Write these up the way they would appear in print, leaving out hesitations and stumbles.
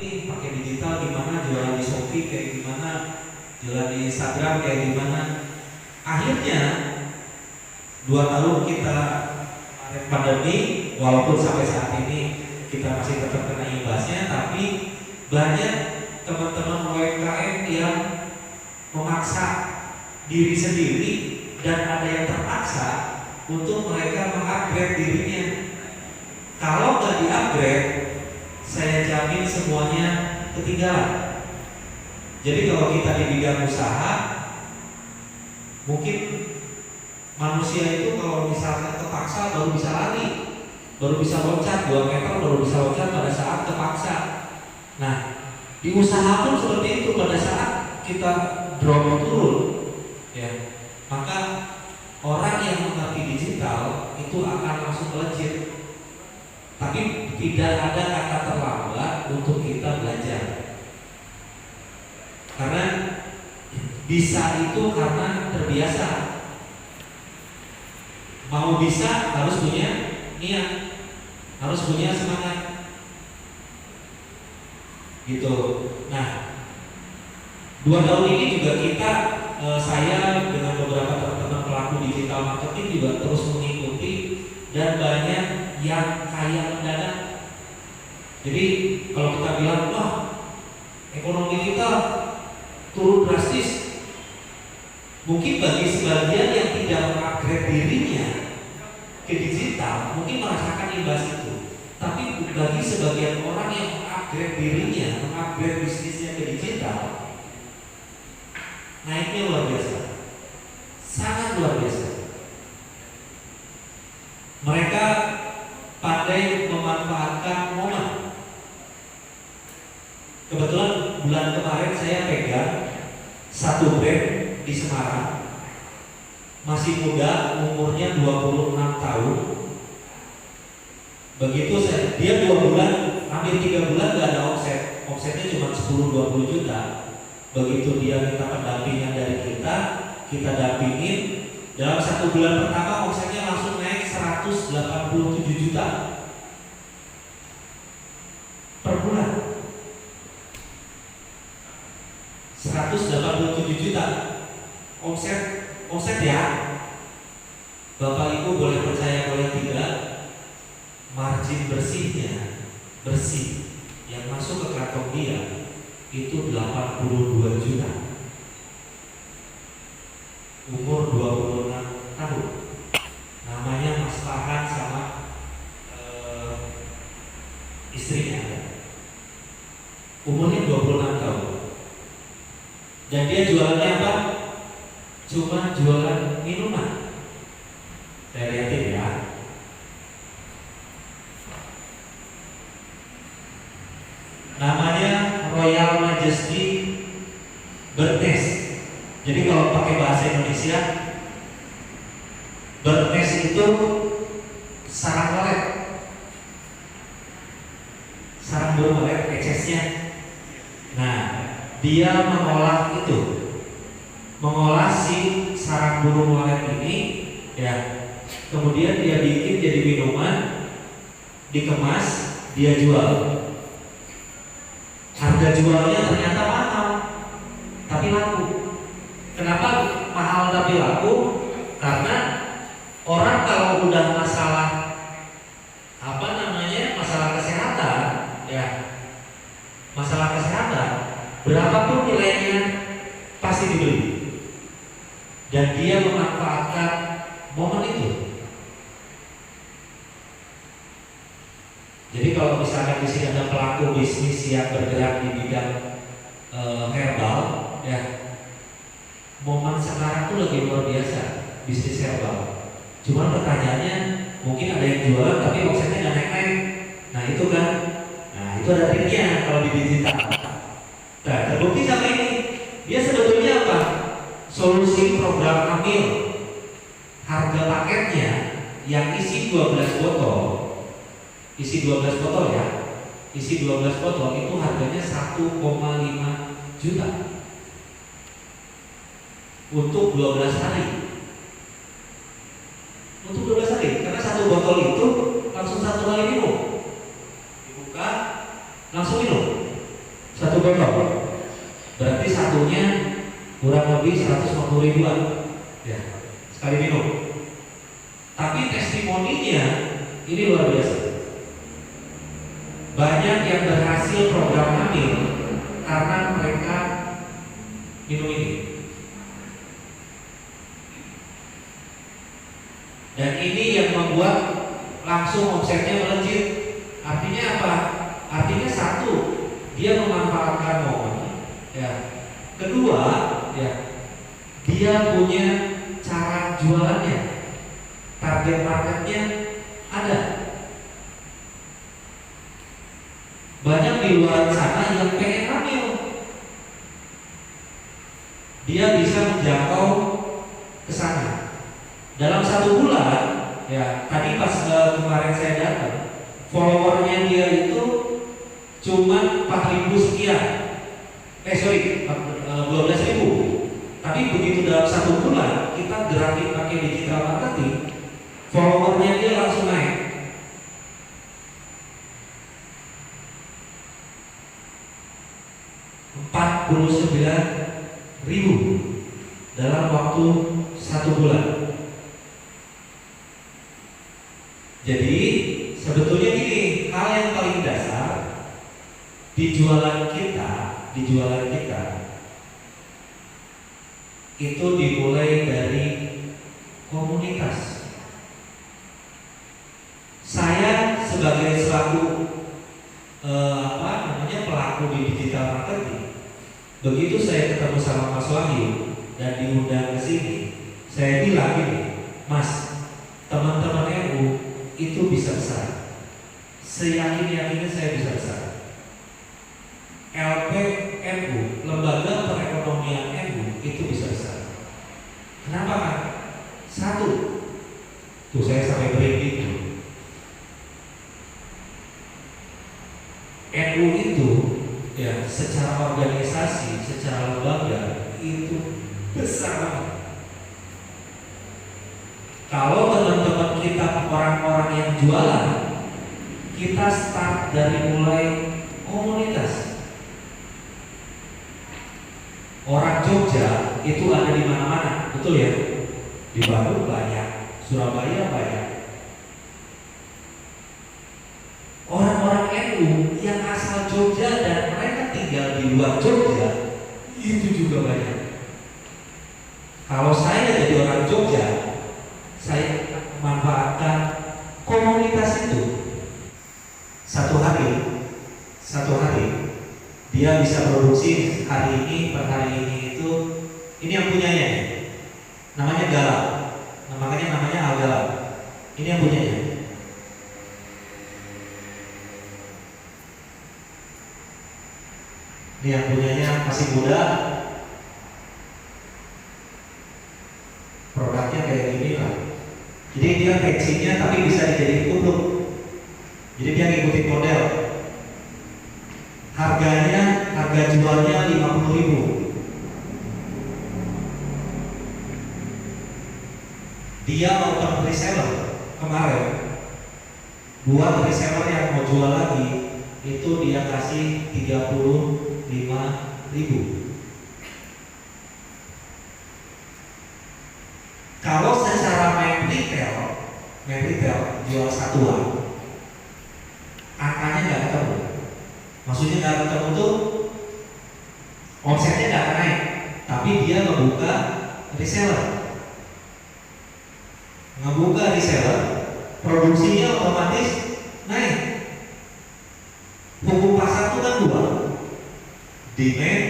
nih pakai digital gimana, jualan di Shopee kayak gimana, jualan di Instagram kayak gimana. Akhirnya 2 tahun kita pandemi, walaupun sampai saat ini kita masih tetap kena imbasnya, tapi banyak teman-teman UMKM yang memaksa diri sendiri dan ada yang terpaksa untuk mereka mengupgrade dirinya. Kalau nggak di-upgrade, saya jamin semuanya ketinggalan. Jadi kalau kita di bidang usaha, mungkin manusia itu kalau misalnya terpaksa baru bisa lari, baru bisa loncat 2 meter, baru bisa loncat pada saat terpaksa. Nah, di usaha pun seperti itu, pada saat kita drop turun, ya, maka orang yang mengerti digital itu akan langsung melejit. Tapi tidak ada kata terlambat untuk kita belajar. Karena bisa itu karena terbiasa. Mau bisa harus punya niat, harus punya semangat. Gitu. Nah, 2 tahun ini juga kita, saya dengan beberapa teman-teman pelaku digital marketing juga terus mengikuti, dan banyak yang kaya mendadak. Jadi kalau kita bilang, wah ekonomi kita turun drastis, mungkin bagi sebagian yang tidak mengupgrade dirinya ke digital mungkin merasakan imbas itu. Tapi bagi sebagian orang yang mengupgrade dirinya, mengupgrade bisnisnya ke digital, naiknya luar biasa, sangat luar biasa. Mereka pandai memanfaatkan momen. Kebetulan bulan kemarin saya pegang satu brand di Semarang, masih muda, umurnya 26 tahun. Begitu dia 2 bulan, hampir 3 bulan gak ada omset, omsetnya cuma 10-20 juta. Begitu dia minta pendampingan dari kita dampingin, dalam 1 bulan pertama omsetnya langsung naik 187 juta per bulan. 187 juta omset ya. Bapak Ibu boleh percaya boleh tidak, margin bersihnya, bersih yang masuk ke kantong dia itu 82 juta. Umur 26 tahun. Namanya Mas Farhan sama istrinya. Umurnya 26 tahun. Dan dia jualannya apa? Cuma jualan minuman. Saya lihatin ya. Namanya Royal Majesty Bernes. Jadi kalau pakai bahasa Indonesia, Bernes itu sarang walet, sarang burung walet, eksesnya. Nah, dia mengolah itu, mengolah si sarang burung walet ini, ya. Kemudian dia bikin jadi minuman, dikemas, dia jual. Harga jualnya ternyata mahal, tapi laku. Kenapa mahal tapi laku? Karena orang kalau udah masalah masalah kesehatan, ya, masalah kesehatan, berapapun nilainya pasti dibeli. Dan dia memanfaatkan momen itu. Jadi kalau misalkan di sini ada pelaku bisnis yang bergerak di bidang herbal, ya, momen sekarang tuh lagi luar biasa bisnis herbal. Cuman pertanyaannya, mungkin ada yang jualan tapi omsetnya nggak naik-naik. Nah itu kan, nah itu ada triknya kalau di digital. Nah terbukti sama ini, dia sebetulnya apa? Solusi program hamil. Harga paketnya yang isi 12 botol, isi 12 botol ya, isi 12 botol itu harganya 1,5 juta untuk 12 hari. Untuk 12 hari, karena satu botol itu langsung 1 kali minum, dibuka langsung minum. satu botol. Berarti satunya kurang lebih 150 ribuan ya, sekali minum. Tapi testimoninya ini luar biasa. Banyak yang berhasil program hamil karena mereka minum ini. Dan ini yang membuat langsung omsetnya melejit. Artinya apa? Artinya satu, dia memanfaatkan momen. Ya. Kedua, ya, dia punya cara jualannya. Target marketnya ada. Banyak di luar sana yang pengen hamil. Dia bisa menjangkau ke sana. Dalam 1 bulan, ya, tadi pas kemarin saya datang, followernya dia itu cuma 4.000 sekian. 12.000. Tapi begitu dalam 1 bulan kita gerakin pakai digital marketing, followernya dia langsung naik. Ribu dalam waktu 1 bulan. Jadi sebetulnya ini hal yang paling dasar di jualan kita itu dimulai dari komunitas. Saya sebagai selaku pelaku di digital marketing, begitu saya ketemu sama Mas Wahyu dan diundang ke sini, saya bilang gini, Mas, teman-teman NU itu bisa besar. Seyakin-yakinnya saya bisa besar. LPNU, Lembaga Perekonomian NU itu bisa besar. Kenapa kan? Satu, tuh saya sampai berhenti dulu. NU itu ya secara organisasi, secara lembaga itu besar banget. Kalau teman-teman kita orang-orang yang jualan, kita start dari mulai komunitas. Orang Jogja itu ada di mana-mana, betul ya? Di Bandung banyak, Surabaya banyak. Orang-orang NU yang asal Jogja dan mereka tinggal di luar Jogja itu juga banyak. Kalau saya jadi orang Jogja, saya memanfaatkan komunitas itu. Satu hari dia bisa produksi hari ini per hari ini itu. Ini yang punyanya, namanya Galau. Namanya Al Galau. Ini yang punyanya. Ini yang punyanya masih muda. Produknya kayak gini lah. Jadi dia packagingnya tapi bisa dijadiin kupluk. Jadi dia ngikutin model. Harga jualnya 50.000. Dia open reseller kemarin. Buat reseller yang mau jual lagi itu dia kasih 35.000. Kalau secara main retail jual satuan, angkanya nggak ketemu. Maksudnya nggak ketemu tuh omsetnya nggak akan naik, tapi dia ngebuka reseller, produksinya otomatis naik. Hukum pasar itu kan dua, demand,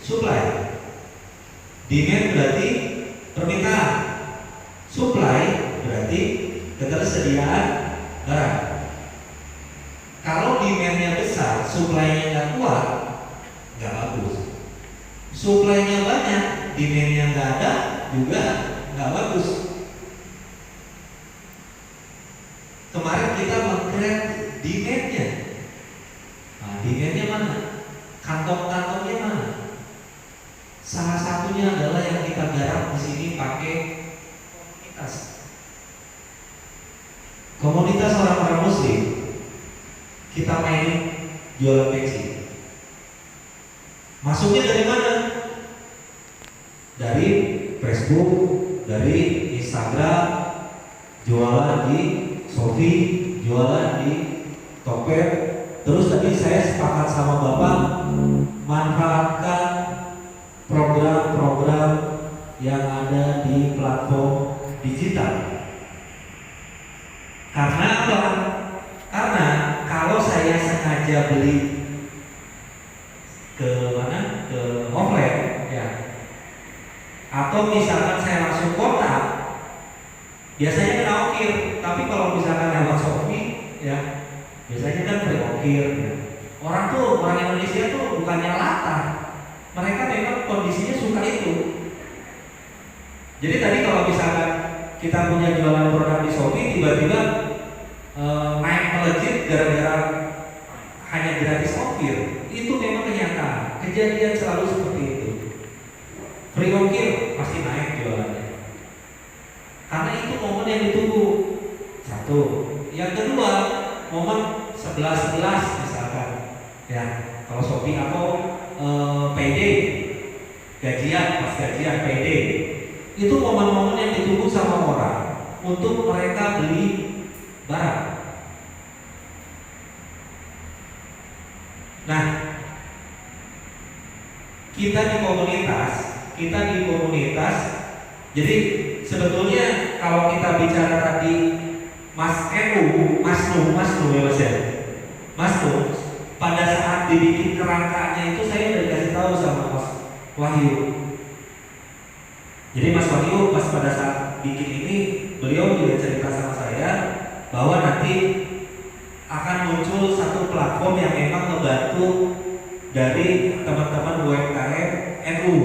supply. Demand berarti permintaan, supply berarti ketersediaan barang. Kalau demandnya besar, supply-nya nggak kuat, nggak bagus. Supply-nya banyak, demand-nya nggak ada, juga nggak bagus. Kemarin kita meng-create demand-nya. Nah, demand-nya mana? Kantong-kantongnya mana? Salah satunya adalah yang kita garap di sini pakai komunitas. Komunitas orang-orang Muslim. Kita mainin jualan peci. Masuknya dari mana? Dari Facebook, dari Instagram, jualan di Shopee, jualan di Tokped. Terus tadi saya sepakat sama Bapak manfaatkan program-program yang ada di platform digital. Karena apa? Karena kalau saya sengaja beli ke mana? Ke offline ya. Atau misalkan saya langsung kontak, biasanya kena ongkir. Tapi kalau misalkan lewat Shopee ya, biasanya kan free ongkir ya. Orang Indonesia tuh bukannya latah, mereka memang kondisinya suka itu. Jadi tadi kalau misalkan kita punya jualan produk di Shopee, tiba-tiba naik melejit gara-gara hanya gratis ongkir, itu memang kenyataan. Kejadian selalu seperti itu. Free ongkir pasti naik jualannya. Karena itu momen yang ditunggu. Satu. Yang kedua, momen 11-11 misalkan. Ya, kalau Shopee atau PD, gajian, pas gajian PD. Itu momen-momen yang ditunggu sama orang untuk mereka beli barang. Nah, kita di komunitas, jadi sebetulnya kalau kita bicara tadi Mas Nu ya Mas ya, Mas Nu, pada saat dibikin kerangkanya itu saya udah dikasih tahu sama Mas Wahyu. Jadi Mas Wahyu pas pada saat bikin ini, beliau juga cerita sama saya bahwa nanti akan muncul satu platform yang memang membantu dari teman-teman UMKM NU.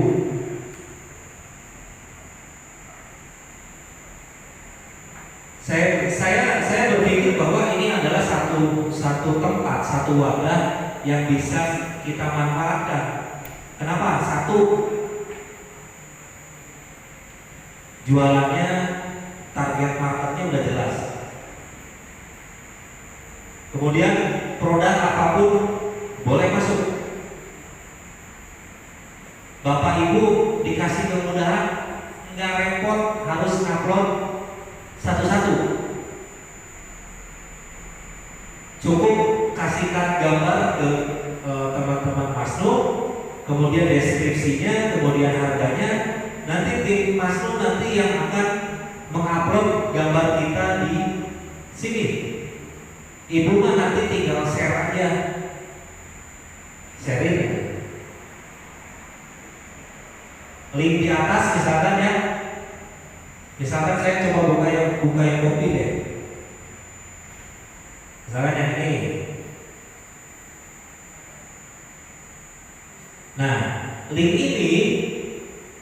Saya berpikir bahwa ini adalah satu tempat, satu wadah yang bisa kita manfaatkan. Kenapa? Satu, jualannya, target marketnya udah jelas. Kemudian produk apapun boleh masuk. Bapak Ibu dikasih kemudahan, nggak repot harus upload satu-satu. Cukup kasihkan gambar ke teman-teman Mas Nu, kemudian deskripsinya, kemudian harganya. Nanti tim Mas Nu nanti yang akan mengupload gambar kita di sini. Ibu mah nanti tinggal share aja, sharing link di atas misalkan ya. Misalkan saya coba buka yang kopi deh. Misalkan yang ini. Nah, link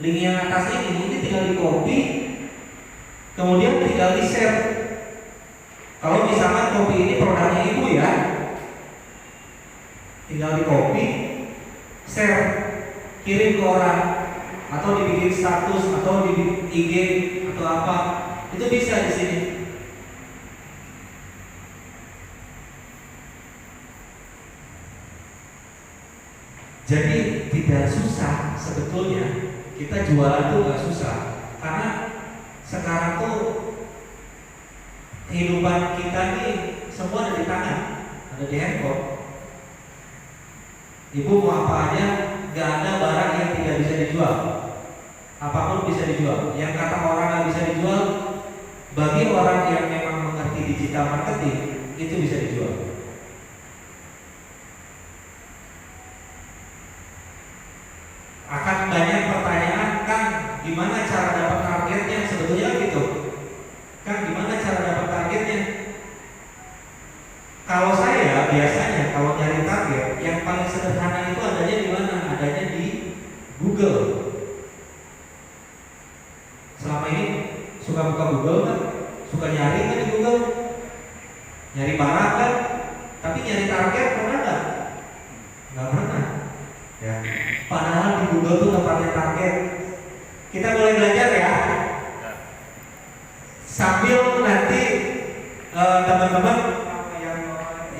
yang atas ini tinggal di copy, kemudian tinggal di share. Kalau misalkan kopi ini produknya Ibu ya, tinggal di copy, share, kirim ke orang, atau dibikin status, atau di IG atau apa, itu bisa di sini. Jadi tidak susah sebetulnya, kita jualan tuh gak susah, karena sekarang tuh kehidupan kita nih semua ada di tangan, ada di handphone. Ibu mau apa aja, gak ada barang yang tidak bisa dijual. Apapun bisa dijual. Yang kata orang gak bisa dijual, bagi orang yang memang mengerti digital marketing, itu bisa dijual. Akan banyak pertanyaan, kan gimana cara dapat targetnya? Sebetulnya gitu. Kan gimana cara dapat targetnya? Kalau saya biasanya kalau nyari target, yang paling sederhana itu adanya di mana? Adanya di Google. Selama ini suka buka Google kan? Suka nyari kan di Google? Nyari barang kan? Tapi nyari target pernah nggak? Nggak pernah. Ya. Padahal di Google tuh tempatnya target. Kita boleh belajar ya. Sambil nanti teman-teman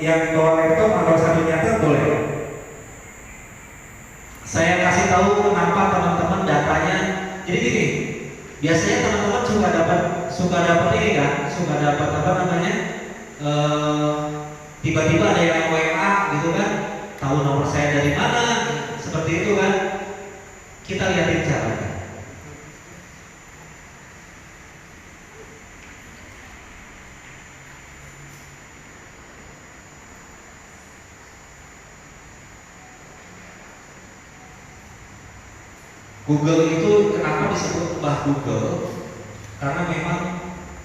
yang bawa laptop atau sambil nyatet boleh. Saya kasih tahu kenapa teman-teman datanya. Jadi gini, biasanya teman-teman suka dapat ini kan, suka dapat apa namanya? Tiba-tiba ada yang WA gitu kan, tahu nomor saya dari mana, seperti itu kan. Kita lihatin caranya. Google itu kenapa disebut Mbah Google? Karena memang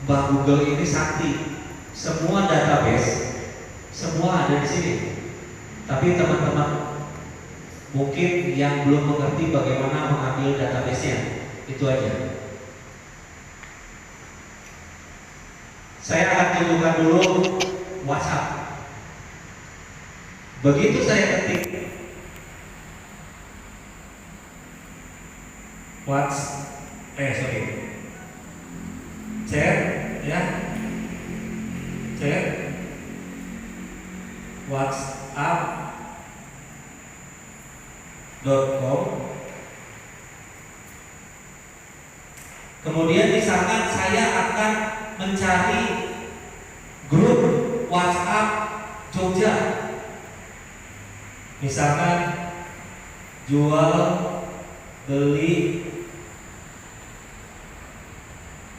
Mbah Google ini sakti. Semua database, semua ada di sini. Tapi teman-teman mungkin yang belum mengerti bagaimana mengambil database-nya. Itu aja. Saya akan tunjukkan dulu WhatsApp. Begitu saya ketik chat ya, chat whatsapp.com. Kemudian misalkan saya akan mencari grup WhatsApp Jogja, misalkan jual beli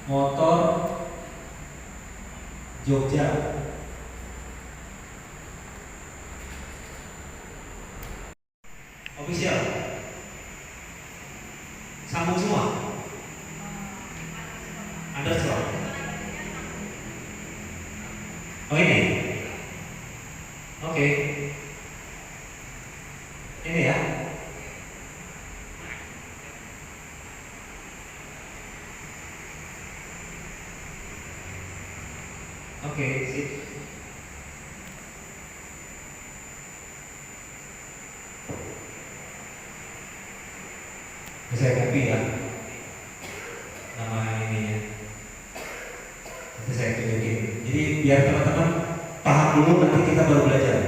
motor Jogja. Official. Sambung semua. Underscore. Oh ini. Oke. Ini ya. Oke, sip. Saya copy ya nama ininya. Nanti saya tunjukin. Jadi biar teman-teman paham dulu, nanti kita baru belajar.